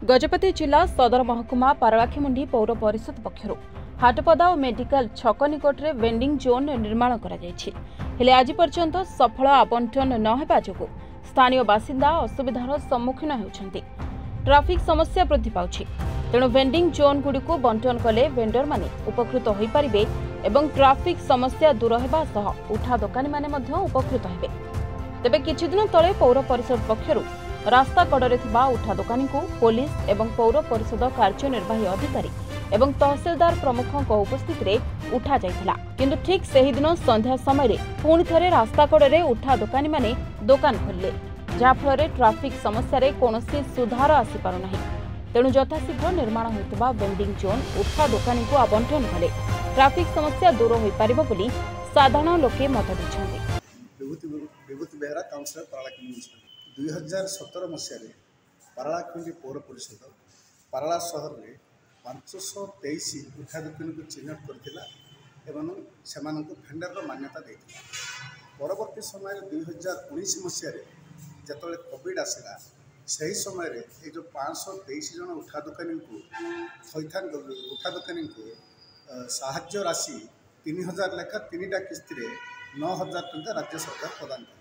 गजपति जिला सदर महकुमा पारलाखेमुंडी पौर परिषद पक्षर हाटपदा और मेडिकल छक निकट में वेंडिंग जोन निर्माण कर आज पर्यंत सफल आवंटन नहेबा जोगु स्थानीय बासिंदा असुविधार सम्मुखीन होउछन्ति। ट्राफिक समस्या वृद्धि पाउछि, तेणु वेंडिंग जोन गुड़िक बंटन कले वेंडर माने उपकृत होई परिबे एवं ट्राफिक समस्या दूर हेबा सह उठा दोकानी माने मध्य उपकृत हेबे। तेबे किछि दिन तले पौर परिषद पक्षरु रास्ता कड़े उठा दोकानी को पुलिस एवं पौर परिषद कार्यनिर्वाही अधिकारी एवं तहसीलदार प्रमुखों उपस्थित रे उठा जाइथिला, किंतु ठीक सही दिन संध्या समय पुणी थे रास्ता कड़े उठा दोकानी माने दोकान खोलिले, जहाँफल ट्राफिक समस्या रे कौनसी सुधार आसी पारु नाही। तेणु यथाशीघ्र निर्माण होइतबा वेंडिंग जोन उठा दोकानी को आवंटन कले ट्राफिक समस्या दूर होई पारिबो बोली साधारण लोके मत दैछन्ति। विभूति बेहरा काउंसिलर पारलाखेमुंडी 2017 मसीह पारलाखेमुंडी पौर परिषद पारला सहर में 523 उठा दोकानी को चिन्हट करथिला एवं सेमानंको भेंडर मान्यता देथिला। परवर्ती समय 2019 मसीह जेतले कोविड आसला सही समय ये जो 523 जन उठा दोकानी को थैथान उठा दोकानी को साहाय्य राशि 3000 लेखा 3टा किस्ती 9000 टंका राज्य सरकार प्रदान कले।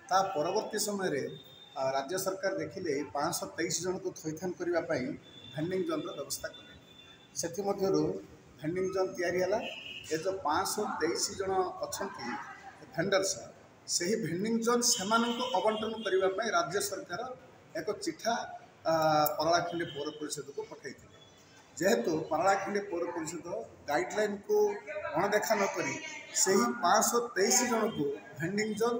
ता परवर्ती समय राज्य सरकार देखिले 523 जन को थैथान करने भेंडिंग जोन व्यवस्था कले। से भेंडिंग जोन तैयारी है। ये जो 523 जन अच्छा भेंडर्स से ही भेंडिंग जोन से आवंटन करने राज्य सरकार एक चिठा पारलाखेमुंडी पौर परिषद को पठाई। जेहेतु पारलाखेमुंडी पौर परिषद गाइडलाइन को अणदेखा नक से ही 523 जन को भेंडिंग जोन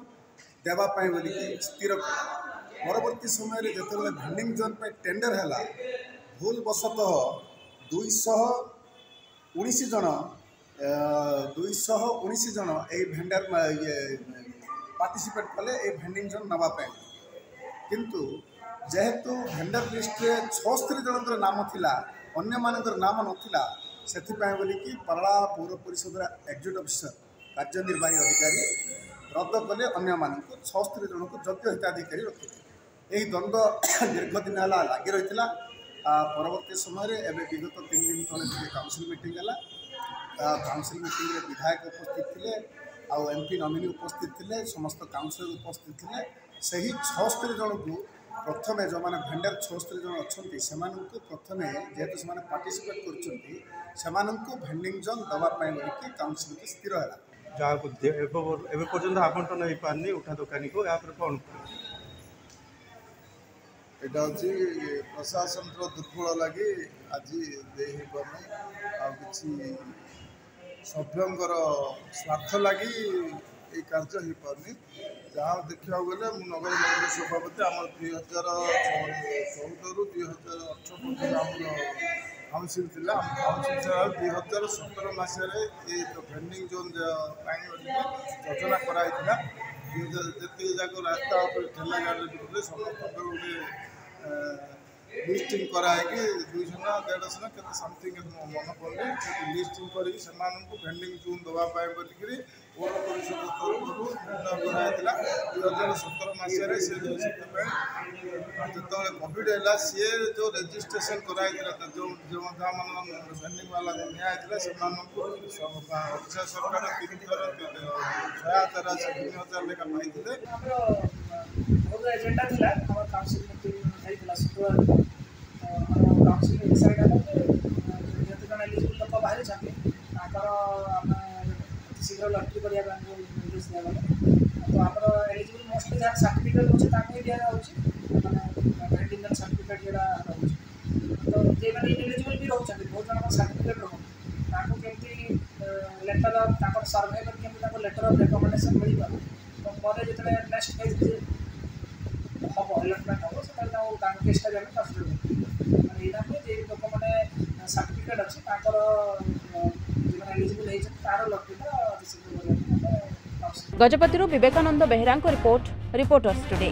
देवाई बोली स्थिर कर। परवर्ती समय जो भेंडिंग जोन पे टेंडर है भूल वशतः 219 जन ये भेंडर ये पार्टिसिपेट कले ये भेंडिंग जोन नापी, किंतु जेहेतु भेंडर लिस्ट 76 जन नाम थिला अन्य मानकर नाम नथिला से बोलिकी पारला पौर परिषद एग्जीक्यूटिव ऑफिसर कार्यनिर्वाही अधिकारी रद्द कले अन्य मानक 76 जन को योग्य हिताधिकारी रखिले। यही द्वंद्व दीर्घ दिन है लगी रही है। परवर्ती समय एवं विगत 3 दिन तले काउंसिल मीटिंग है। काउंसिल मीटिंग रे विधायक उपस्थित थे आउ एमपी नॉमिनी उपस्थित थे, समस्त काउंसिलर उपस्थित थे। से ही 76 जन को प्रथम जो मैंने भेंडर 76 जन अच्छा से प्रथम जेहेतु से पार्टिसिपेट कर भेंडिंग जोन दवापाई बोलिकी काउंसिल की स्थिर है। जहाँ पर्यटन आवंटन हो पारनी उठा दोकानी को यहाँ कौन यहाँ हूँ प्रशासन दुर्बल लगी आज कि सभ्यंकर स्वार्थ लगी ये कार्य हो पारनी। जहाँ देखा गले नगर निगम सभापति आम 2014 ରୁ 2018 काउंसिल थी। काउंसिल 2017 मसीह ये भेंडिंग जोन योजना कराई जी जाक रास्ता ठेला गाड़ी समस्त गोटे लिस्टिंग कराई 200 ना 150 ना के समथिंग मन पड़े लिस्टिंग कर भेंडिंग जोन दवापाई बोलिकी पौर परिषद तरफ कराइला 2017 मसीह जो कोविड है सी जो रजिस्ट्रेशन कराई जो भेंडिंग वाला निया से ओडिशा सरकार 3 थर सहायता राशि 3000 लेखा पाई। एजेंडा थिला हमर काउंसिल मीटिंग शुक्रवार काउंसिल डिसाइड है जेहेतु जन एलिजिबल लोक बाहर शीघ्र लटरी करने निर्देश दिया। तो आप एलिजिबल मोस्टली जहाँ सर्टिफिकेट अच्छे दिखाई मैंने भेंडिंग जोन सर्टिफिकेट जोड़ा रोचे। तो जे मैंने इनएलिजिबल भी रोचे बहुत जन सर्टिफिकेट रोकती केमती लेटर सर्वे कर लेटर ऑफ रिकमेंडेशन मिल पार। तो पर जो नेक्स्ट फेज हम अलटमेंट हम से केसटा जाने कन्सिडर यहाँ हुए जो लोक मैंने सर्टिफिकेट अच्छे जो एलिजिबल है तार लटरीटा Gajapati Vivekananda Behera report reporters today.